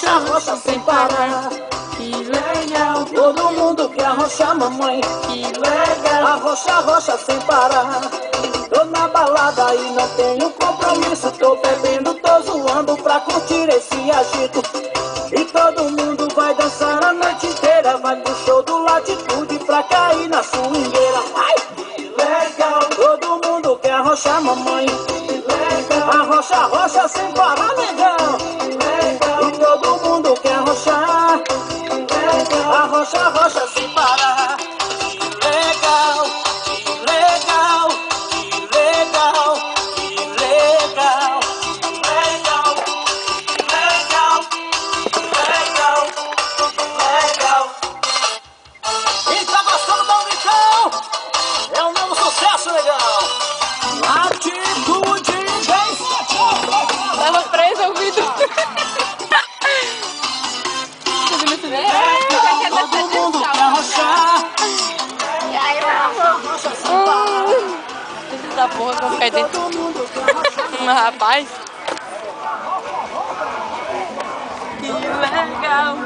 Arrocha, arrocha sem parar. Que legal, Todo mundo quer arrochar, mamãe. que legal. Arrocha, arrocha sem parar. Tô na balada e não tenho compromisso. Tô bebendo, tô zoando pra curtir esse agito. E todo mundo vai dançar a noite inteira. Vai pro show do Latitude pra cair na swingueira. Vai! Que legal, Todo mundo quer arrochar, mamãe. que legal, Arrocha, arrocha sem parar, negão. que legal, E todo mundo quer arrochar. que legal. Arrocha, arrocha sem parar. Que legal, que legal, que legal, que legal, legal, legal, legal, legal. E tá gostando do Micão? É um novo sucesso, legal. Atitude bem. Tava preso ao vidro. Todo mundo quer arrochar. E aí, meu amor? Arrocha sem parar. Filho da porra, que eu vou ficar aí dentro. Todo mundo quer arrochar. Mas, rapaz. Que legal.